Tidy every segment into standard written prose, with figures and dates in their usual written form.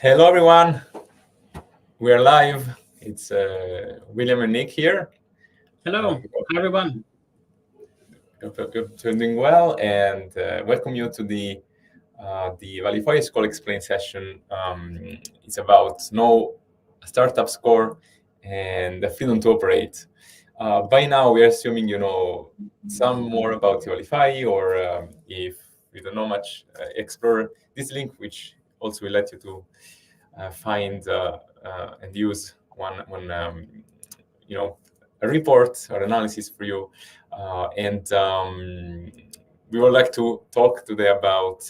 Hello, everyone. We are live. It's William and Nick here. Hello, hi everyone. Hope you're doing well, and welcome you to the Evalify Score Explain session. It's about know a startup score and the freedom to operate. By now, we are assuming you know some more about Evalify, or if you don't know much, explore this link, which also will let you to find and use one a report or analysis for you. And we would like to talk today about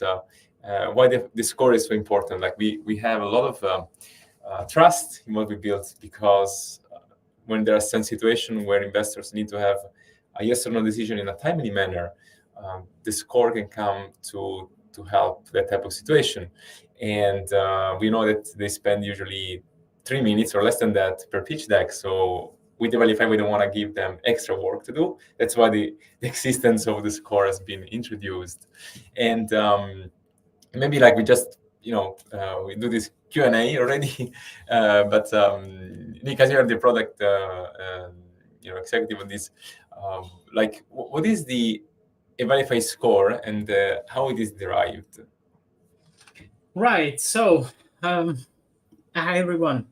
why the score is so important. Like we have a lot of trust in what we build, because when there are some situations where investors need to have a yes or no decision in a timely manner, the score can come to help that type of situation. And we know that they spend usually 3 minutes or less than that per pitch deck. So with Evalify, we don't want to give them extra work to do. That's why the existence of the score has been introduced. And maybe like we just, we do this Q&A already. But because you're the product executive on this, like what is the Evalify score and how it is derived? Right, so hi everyone.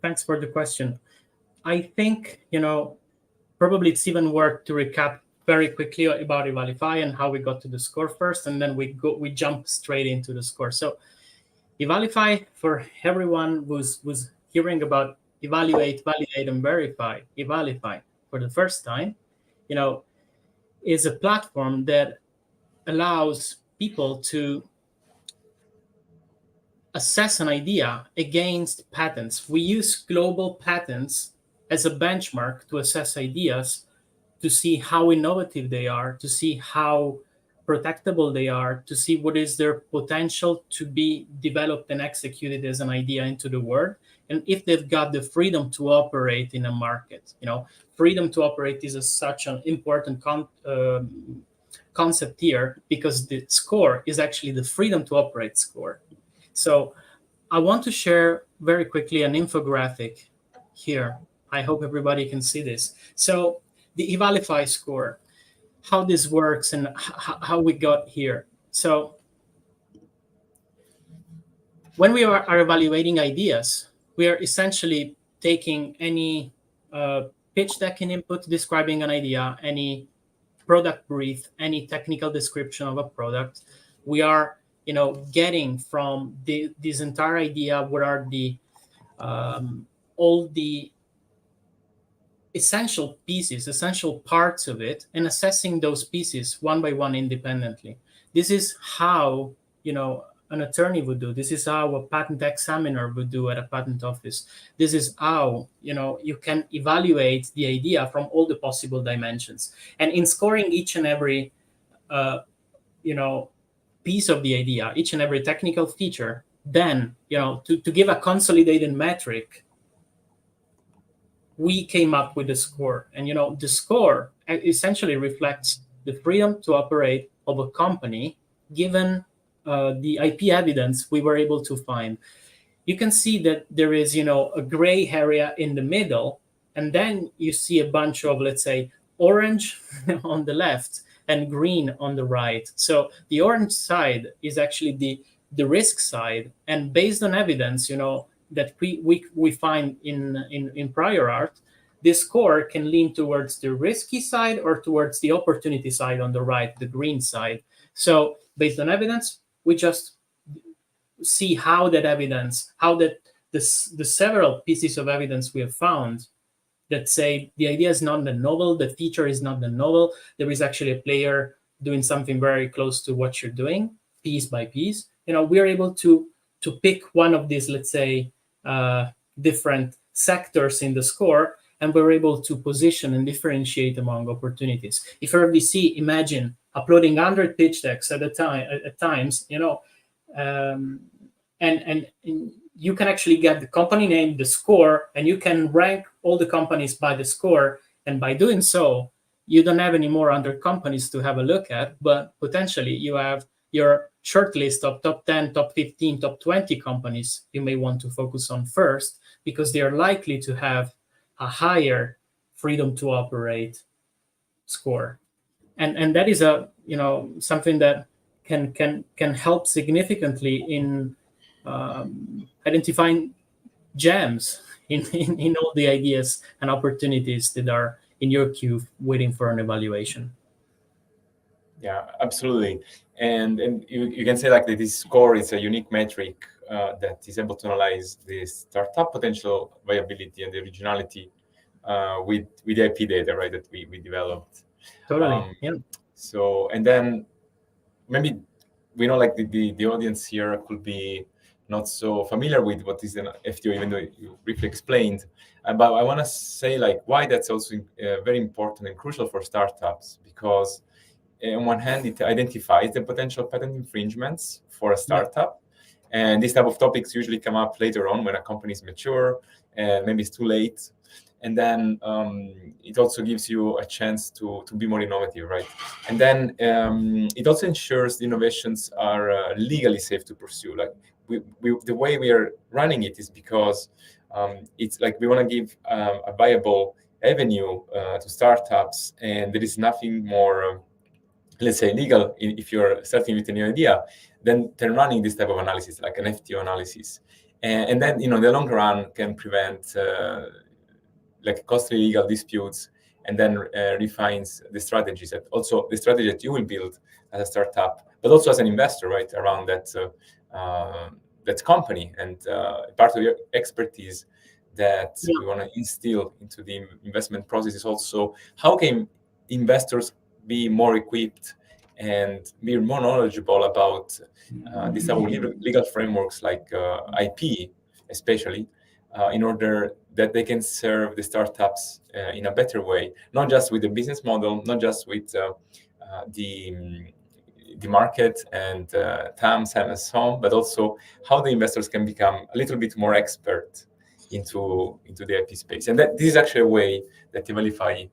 Thanks for the question. I think, probably it's even worth to recap very quickly about Evalify and how we got to the score first, and then we jump straight into the score. So Evalify, for everyone who's hearing about evaluate, validate, and verify, Evalify for the first time, is a platform that allows people to assess an idea against patents. We use global patents as a benchmark to assess ideas, to see how innovative they are, to see how protectable they are, to see what is their potential to be developed and executed as an idea into the world, and if they've got the freedom to operate in a market. Freedom to operate is such an important concept here, because the score is actually the freedom to operate score. So I want to share very quickly an infographic here. I hope everybody can see this. So the Evalify score, how this works and how we got here. So when we are evaluating ideas, we are essentially taking any pitch deck input describing an idea, any product brief, any technical description of a product. We are getting from this entire idea what are the all the essential pieces, essential parts of it, and assessing those pieces one by one independently. This is how an attorney would do. This is how a patent examiner would do at a patent office. This is how you can evaluate the idea from all the possible dimensions. And in scoring each and every piece of the idea, each and every technical feature, then to give a consolidated metric, we came up with the score. And the score essentially reflects the freedom to operate of a company given the IP evidence we were able to find. You can see that there is a gray area in the middle, and then you see a bunch of, let's say, orange on the left and green on the right. So the orange side is actually the risk side, and based on evidence that we find in prior art, this score can lean towards the risky side or towards the opportunity side on the right, the green side. So based on evidence, we just see how that evidence, how that the several pieces of evidence we have found that say the idea is not the novel, the feature is not the novel, there is actually a player doing something very close to what you're doing, piece by piece. We're able to pick one of these, let's say, different sectors in the score, and we're able to position and differentiate among opportunities. If RBC, imagine uploading 100 pitch decks at times, and you can actually get the company name, the score, and you can rank all the companies by the score. And by doing so, you don't have any more other companies to have a look at, but potentially you have your short list of top 10, top 15, top 20 companies you may want to focus on first, because they are likely to have a higher freedom to operate score. And that is something that can help significantly in identifying gems in all the ideas and opportunities that are in your queue waiting for an evaluation. Yeah, absolutely. And you can say like that this score is a unique metric that is able to analyze the startup potential, viability, and the originality with the IP data, right, that we developed. Totally. Yeah. So, and then maybe we know like the audience here could be not so familiar with what is an FTO, even though you briefly explained. But I want to say like why that's also very important and crucial for startups, because on one hand, it identifies the potential patent infringements for a startup. And these type of topics usually come up later on when a company is mature and maybe it's too late. And then it also gives you a chance to be more innovative, right? And then it also ensures the innovations are legally safe to pursue. Like the way we are running it is because it's like we want to give a viable avenue to startups, and there is nothing more let's say legal if you're starting with a new idea then running this type of analysis like an FTO analysis, and then in the long run can prevent like costly legal disputes, and then refines the strategies that also the strategy that you will build as a startup, but also as an investor, right, around that company, and part of your expertise that we want to instill into the investment process is also how can investors be more equipped and be more knowledgeable about these type of legal frameworks like IP, especially, in order that they can serve the startups in a better way, not just with the business model, not just with the market and TAMs and so on, but also how the investors can become a little bit more expert into the IP space. And that this is actually a way that Evalify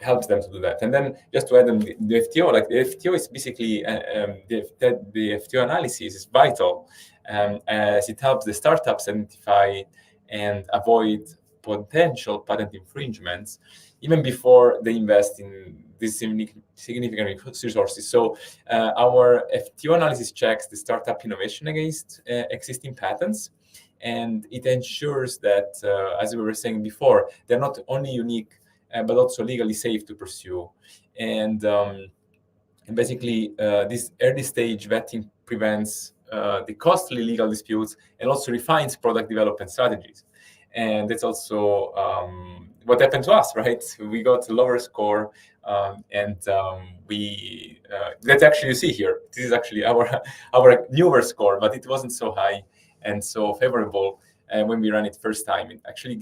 helps them to do that. And then just to add on the FTO, like the FTO is basically the FTO analysis is vital as it helps the startups identify and avoid potential patent infringements even before they invest in these significant resources. So our FTO analysis checks the startup innovation against existing patents, and it ensures that, as we were saying before, they're not only unique but also legally safe to pursue. And basically, this early stage vetting prevents the costly legal disputes and also refines product development strategies. And that's also what happened to us, right? We got a lower score, and we that's actually you see here. This is actually our newer score, but it wasn't so high and so favorable when we ran it first time. It actually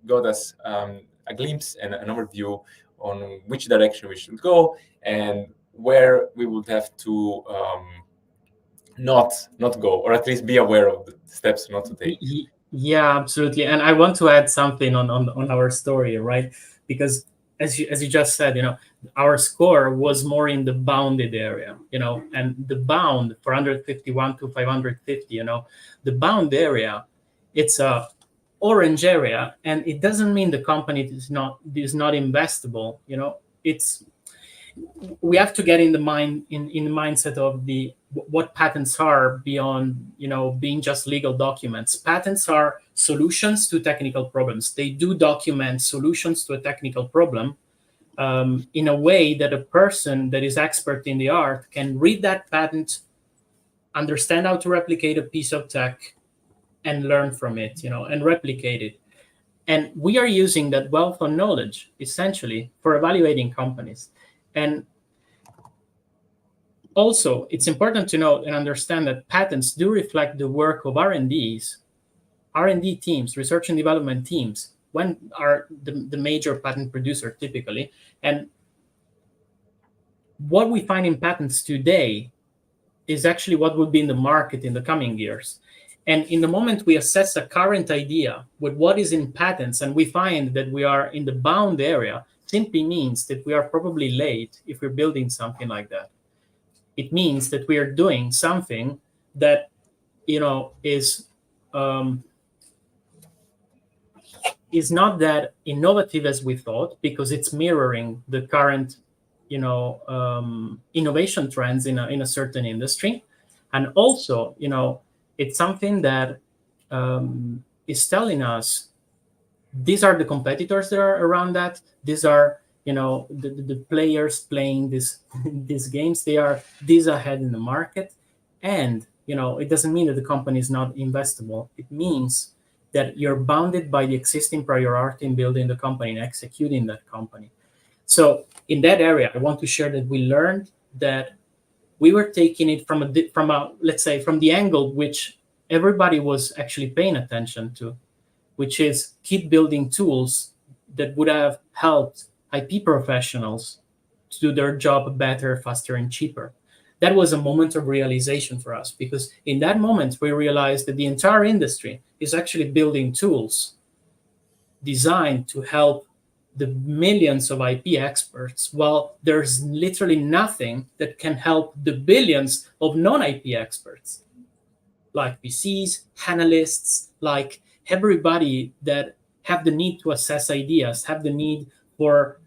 got us a glimpse and an overview on which direction we should go and where we would have to not go, or at least be aware of the steps not to take. Yeah, absolutely. And I want to add something on our story, right? Because as you just said, our score was more in the bounded area, and the bound 451 to 550, the bound area, it's a orange area, and it doesn't mean the company is not investable. We have to get in the mindset of what patents are beyond being just legal documents. Patents are solutions to technical problems. They do document solutions to a technical problem in a way that a person that is expert in the art can read that patent, understand how to replicate a piece of tech, and learn from it, and replicate it. And we are using that wealth of knowledge essentially for evaluating companies. And also, it's important to know and understand that patents do reflect the work of R&D teams, research and development teams, when are the major patent producer typically. And what we find in patents today is actually what will be in the market in the coming years. And in the moment we assess a current idea with what is in patents, and we find that we are in the bound area, simply means that we are probably late if we're building something like that. it means that we are doing something that is not that innovative as we thought, because it's mirroring the current innovation trends in a certain industry. And also, it's something that is telling us these are the competitors that are around that. These are the players playing these games. These ahead in the market. And it doesn't mean that the company is not investable. It means that you're bounded by the existing priority in building the company and executing that company. So in that area, I want to share that we learned that we were taking it from let's say from the angle which everybody was actually paying attention to, which is keep building tools that would have helped IP professionals to do their job better, faster, and cheaper. That was a moment of realization for us, because in that moment, we realized that the entire industry is actually building tools designed to help the millions of IP experts, while there's literally nothing that can help the billions of non-IP experts, like PCs, analysts, like everybody that have the need to assess ideas, have the need for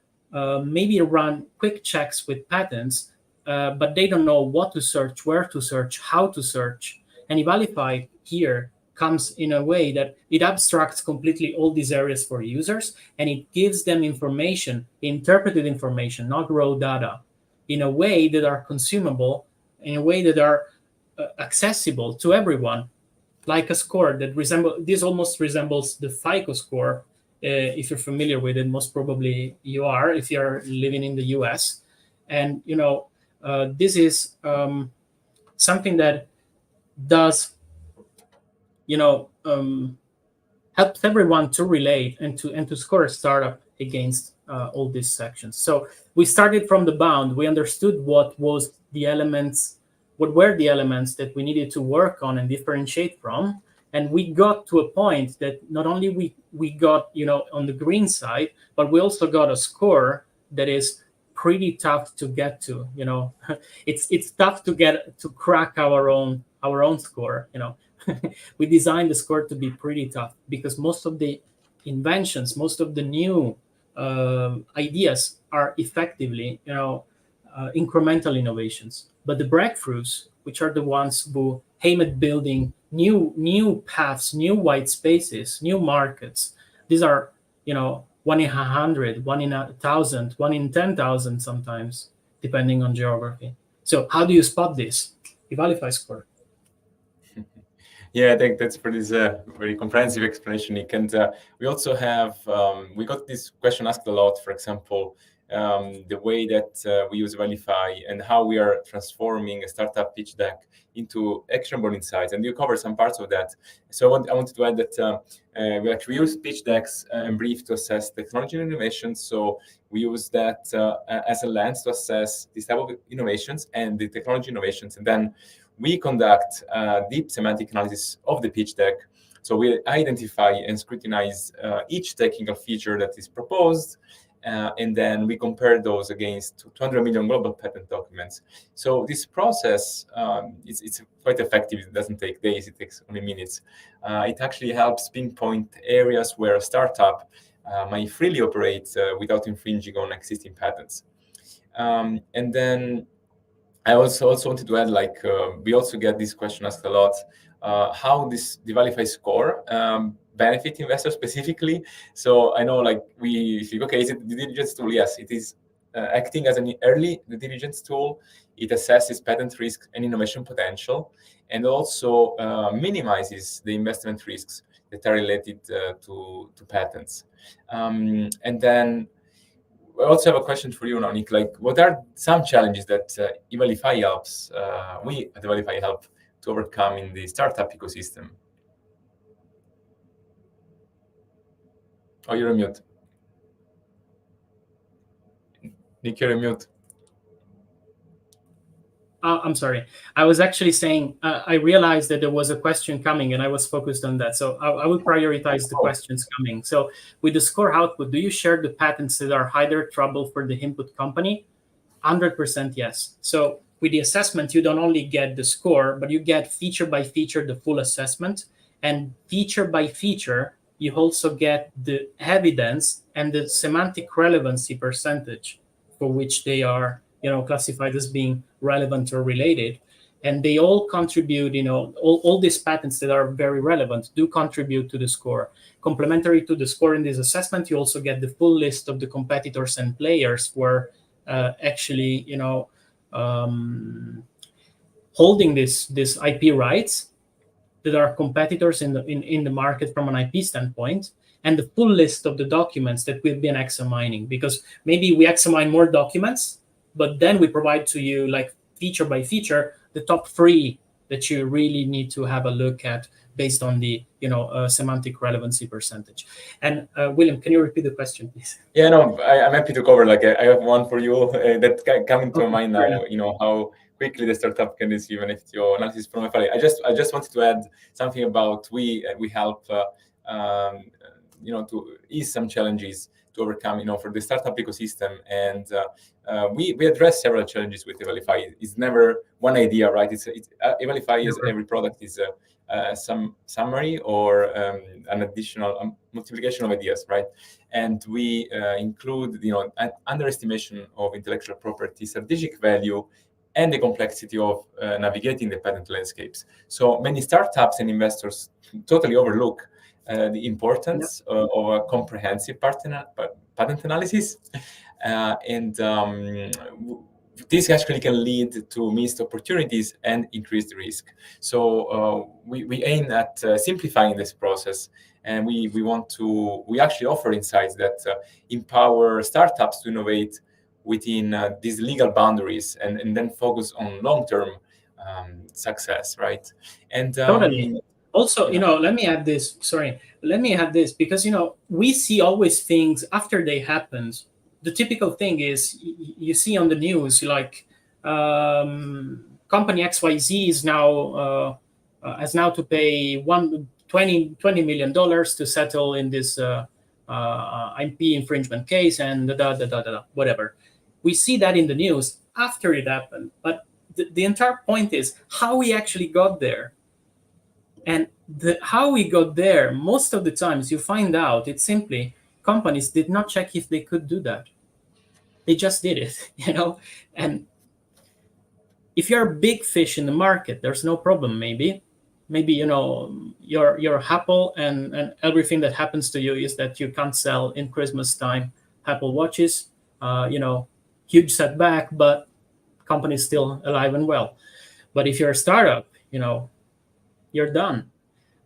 maybe run quick checks with patents, but they don't know what to search, where to search, how to search. And Evalify here comes in a way that it abstracts completely all these areas for users, and it gives them information, interpreted information, not raw data, in a way that are consumable, in a way that are accessible to everyone, like a score that almost resembles the FICO score. If you're familiar with it, most probably you are if you're living in the US. And this is something that does helps everyone to relate and to score a startup against all these sections. So we started from the bound. We understood what were the elements that we needed to work on and differentiate from. And we got to a point that not only we got on the green side, but we also got a score that is pretty tough to get to. It's tough to crack our own score. We designed the score to be pretty tough, because most of the inventions, most of the new ideas are effectively incremental innovations. But the breakthroughs, which are the ones who aim at building new paths, new white spaces, new markets, these are 1 in 100, 1 in 1,000, 1 in 10,000 sometimes, depending on geography. So how do you spot this? Evalify Score. Yeah, I think that's for this very comprehensive explanation, Nick. And we also have, we got this question asked a lot, for example, the way that we use Evalify and how we are transforming a startup pitch deck into actionable insights. And you cover some parts of that. So I wanted to add that we actually use pitch decks and brief to assess technology and innovation. So we use that as a lens to assess this type of innovations and the technology innovations. And then we conduct deep semantic analysis of the pitch deck. So we identify and scrutinize each technical feature that is proposed, and then we compare those against 200 million global patent documents. So this process, it's quite effective. It doesn't take days, it takes only minutes. It actually helps pinpoint areas where a startup might freely operate without infringing on existing patents. And then I also wanted to add, we also get this question asked a lot, how this Evalify Score benefit investors specifically. So I know, we think, okay, is it the due diligence tool? Yes, it is acting as an early due diligence tool. It assesses patent risk and innovation potential, and also minimizes the investment risks that are related to patents. And then I also have a question for you now, Nick. What are some challenges that Evalify helps, we at Evalify help to overcome in the startup ecosystem? Oh, you're on mute. Nick, you're on mute. I'm sorry. I was actually saying, I realized that there was a question coming and I was focused on that. So I will prioritize the questions coming. So with the score output, do you share the patents that are either trouble for the input company? 100% yes. So with the assessment, you don't only get the score, but you get feature by feature the full assessment, and feature by feature you also get the evidence and the semantic relevancy percentage for which they are, classified as being relevant or related. And they all contribute, all these patents that are very relevant do contribute to the score. Complementary to the score in this assessment, you also get the full list of the competitors and players who are actually, holding this IP rights that are competitors in the market from an IP standpoint, and the full list of the documents that we've been examining. Because maybe we examine more documents, but then we provide to you, like feature by feature, the top 3 that you really need to have a look at based on the semantic relevancy percentage. And William, can you repeat the question, please? Yeah, no, I'm happy to cover. Like I have one for you that coming to mind now. How quickly the startup can receive an FTO analysis from FLA. I just wanted to add something about we help to ease some challenges to overcome for the startup ecosystem, and we address several challenges with Evalify. It's never one idea, right? Evalify is every product is some summary or an additional multiplication of ideas, right? And we include an underestimation of intellectual property, strategic value, and the complexity of navigating the patent landscapes. So many startups and investors totally overlook the importance of a comprehensive patent analysis, and this actually can lead to missed opportunities and increased risk. So we aim at simplifying this process, and we actually offer insights that empower startups to innovate within these legal boundaries, and then focus on long-term success, right? And totally. Also, let me add this. Because we see always things after they happen. The typical thing is you see on the news, like company XYZ is now has now to pay $20 million to settle in this IP infringement case, and whatever. We see that in the news after it happened, but the entire point is how we actually got there. And how we got there, most of the times you find out it's simply companies did not check if they could do that. They just did it, And if you're a big fish in the market, there's no problem. Maybe you're Apple, and everything that happens to you is that you can't sell in Christmas time Apple watches. Huge setback, but company's still alive and well. But if you're a startup, you're done.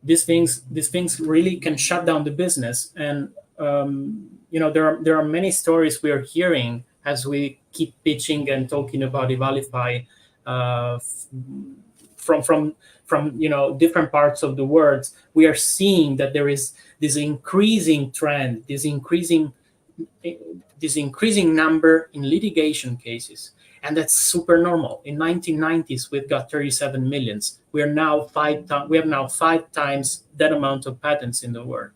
These things really can shut down the business. And there are many stories we are hearing as we keep pitching and talking about Evalify from different parts of the world. We are seeing that there is this increasing trend, this increasing number in litigation cases. And that's super normal. In 1990s, we've got 37 millions. We have now 5 times that amount of patents in the world.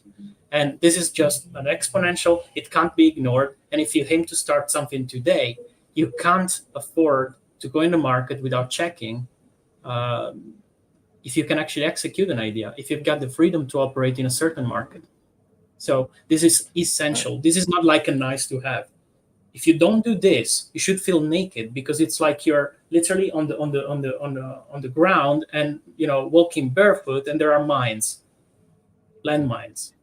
And this is just an exponential. It can't be ignored. And if you aim to start something today, you can't afford to go in the market without checking if you can actually execute an idea, if you've got the freedom to operate in a certain market. So this is essential. This is not like a nice to have. If you don't do this, you should feel naked, because it's like you're literally on the ground and walking barefoot, and there are mines, landmines.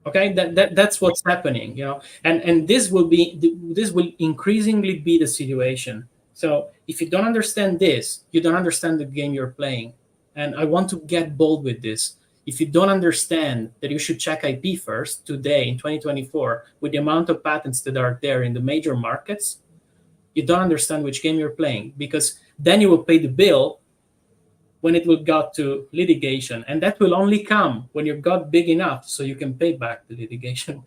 Okay, that's what's happening, and this will increasingly be the situation. So if you don't understand this, you don't understand the game you're playing. And I want to get bold with this. If you don't understand that you should check IP first today in 2024, with the amount of patents that are there in the major markets, you don't understand which game you're playing, because then you will pay the bill when it will go to litigation. And that will only come when you've got big enough so you can pay back the litigation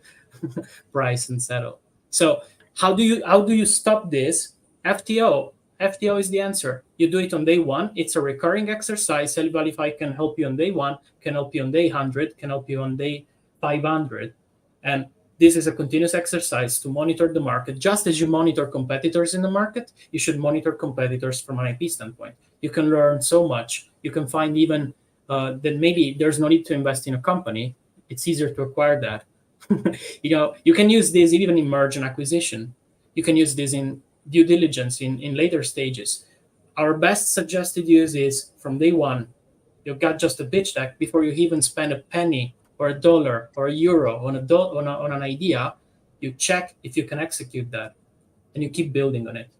price and settle. So how do you stop this? FTO is the answer. You do it on day 1. It's a recurring exercise. Evalify can help you on day 1, can help you on day 100, can help you on day 500. And this is a continuous exercise to monitor the market. Just as you monitor competitors in the market, you should monitor competitors from an IP standpoint. You can learn so much. You can find even that maybe there's no need to invest in a company. It's easier to acquire that. You can use this even in merge and acquisition. You can use this in due diligence in later stages. Our best suggested use is from day one. You've got just a pitch deck before you even spend a penny or a dollar or a euro on an idea. You check if you can execute that, and you keep building on it.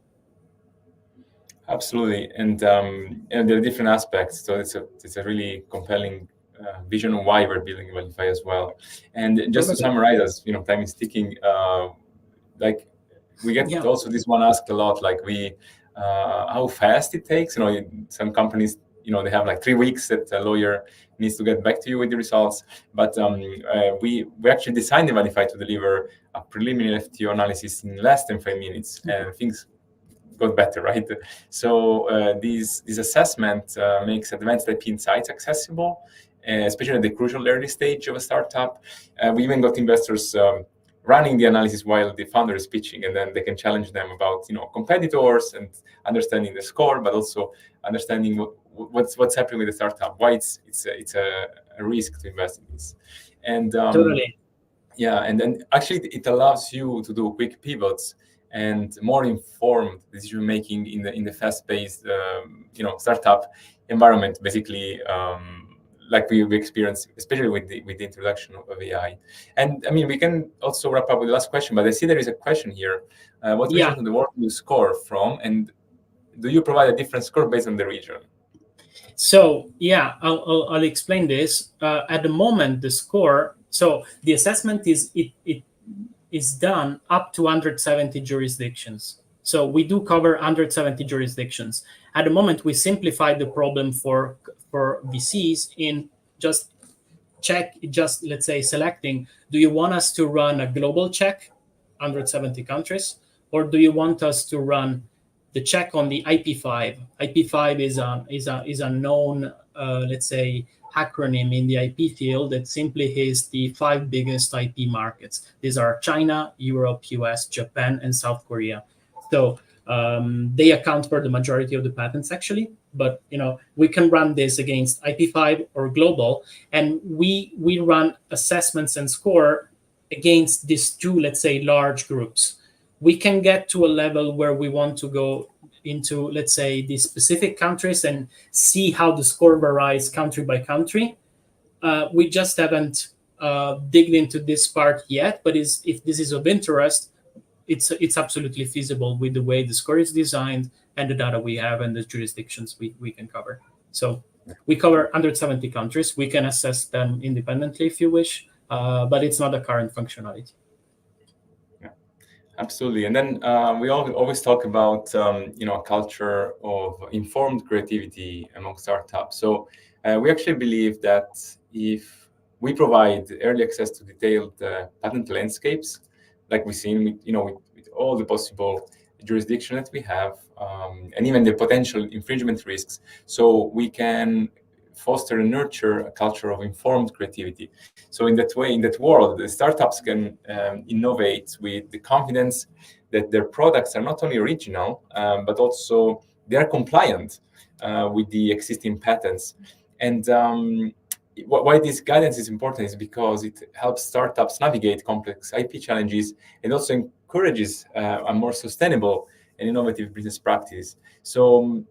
Absolutely, and there are different aspects. So it's a really compelling vision of why we're building Evalify as well. And just to summarize, as time is ticking. Like we get also this one asked a lot, like how fast it takes. Some companies, they have like 3 weeks that a lawyer needs to get back to you with the results. But we actually designed Evalify to deliver a preliminary FTO analysis in less than 5 minutes, and things got better, right? So this assessment makes advanced IP insights accessible, especially at the crucial early stage of a startup. We even got investors running the analysis while the founder is pitching, and then they can challenge them about competitors and understanding the score, but also understanding what's happening with the startup, why it's a risk to invest in this. And totally. Yeah, and then actually it allows you to do quick pivots and more informed decision making in the fast-paced startup environment, basically. Like we experienced, especially with the introduction of AI. And I mean, we can also wrap up with the last question, but I see there is a question here. What region of the world do you score from, and do you provide a different score based on the region? So yeah, I'll explain this. At the moment, the score. So the assessment is done up to 170 jurisdictions. So we do cover 170 jurisdictions. At the moment, we simplified the problem for VCs in just let's say selecting, do you want us to run a global check, 170 countries, or do you want us to run the check on the IP5? IP5 is a known, let's say, acronym in the IP field that simply is the 5 biggest IP markets. These are China, Europe, US, Japan, and South Korea. So they account for the majority of the patents, actually. But we can run this against IP5 or global, and we run assessments and score against these 2, let's say, large groups. We can get to a level where we want to go into, let's say, the specific countries and see how the score varies country by country. We just haven't digged into this part yet, but if this is of interest, it's absolutely feasible with the way the score is designed and the data we have and the jurisdictions we can cover. So we cover 170 countries. We can assess them independently if you wish, but it's not a current functionality. Yeah, absolutely. And then we always talk about a culture of informed creativity among startups. So we actually believe that if we provide early access to detailed patent landscapes, like we've seen with all the possible jurisdiction that we have, and even the potential infringement risks, so we can foster and nurture a culture of informed creativity. So in that way, in that world, the startups can innovate with the confidence that their products are not only original, but also they are compliant with the existing patents. And why this guidance is important is because it helps startups navigate complex IP challenges and also encourages a more sustainable and innovative business practice. So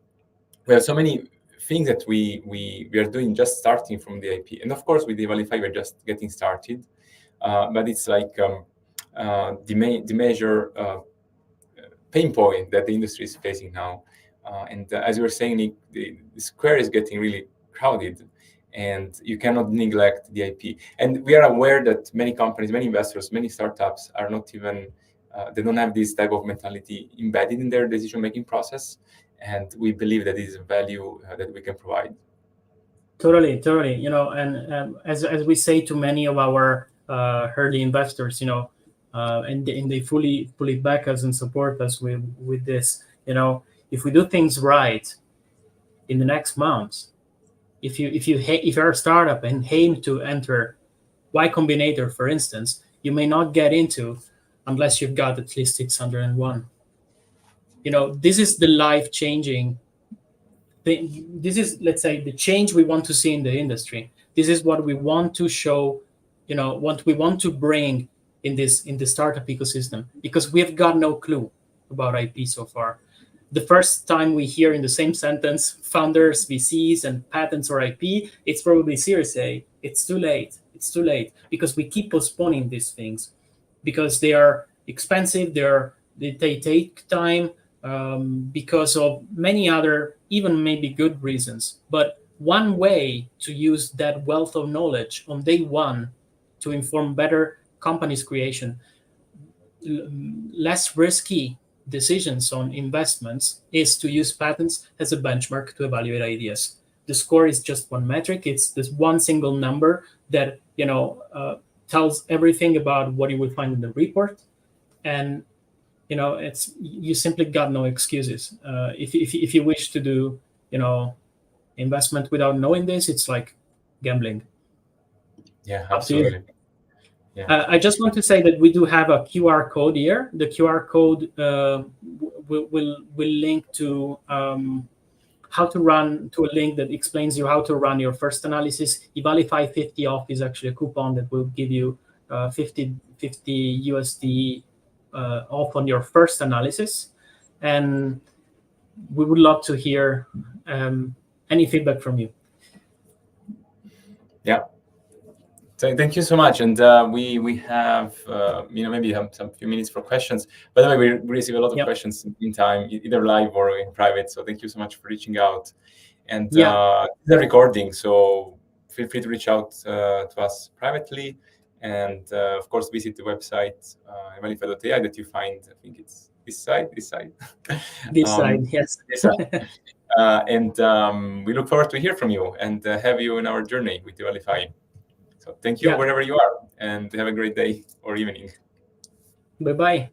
we have so many things that we are doing just starting from the IP. And of course, with the Evalify, we're just getting started. But it's like the major pain point that the industry is facing now. And as you were saying, the square is getting really crowded, and you cannot neglect the IP. And we are aware that many companies, many investors, many startups are not even, they don't have this type of mentality embedded in their decision-making process. And we believe that this is a value that we can provide. Totally. And as we say to many of our early investors, and they fully back us and support us with this. If we do things right in the next months, if you're a startup and aim to enter Y Combinator, for instance, you may not get into unless you've got at least 601. This is the life-changing thing. This is, let's say, the change we want to see in the industry. This is what we want to show, what we want to bring in the startup ecosystem, because we've got no clue about IP so far. The first time we hear in the same sentence founders, VCs, and patents or IP, it's probably Series A. It's too late. It's too late, because we keep postponing these things because they are expensive. They take time, because of many other, even maybe good reasons. But one way to use that wealth of knowledge on day one to inform better companies creation, less risky decisions on investments, is to use patents as a benchmark to evaluate ideas. The score is just one metric. It's this one single number that tells everything about what you will find in the report, and you simply got no excuses. If you wish to do investment without knowing this, it's like gambling. Yeah, absolutely. Yeah. I just want to say that we do have a QR code here. The QR code will link to how to run, to a link that explains you how to run your first analysis. Evalify 50 off is actually a coupon that will give you 50 USD off on your first analysis. And we would love to hear any feedback from you. Yeah. So thank you so much. And we have maybe some few minutes for questions. By the way, we receive a lot of questions in time, either live or in private. So thank you so much for reaching out. And the recording, so feel free to reach out to us privately. And of course, visit the website evalify.ai that you find. I think it's this side. This side, yes. This side. And we look forward to hear from you and have you in our journey with Evalify. So thank you wherever you are, and have a great day or evening. Bye-bye.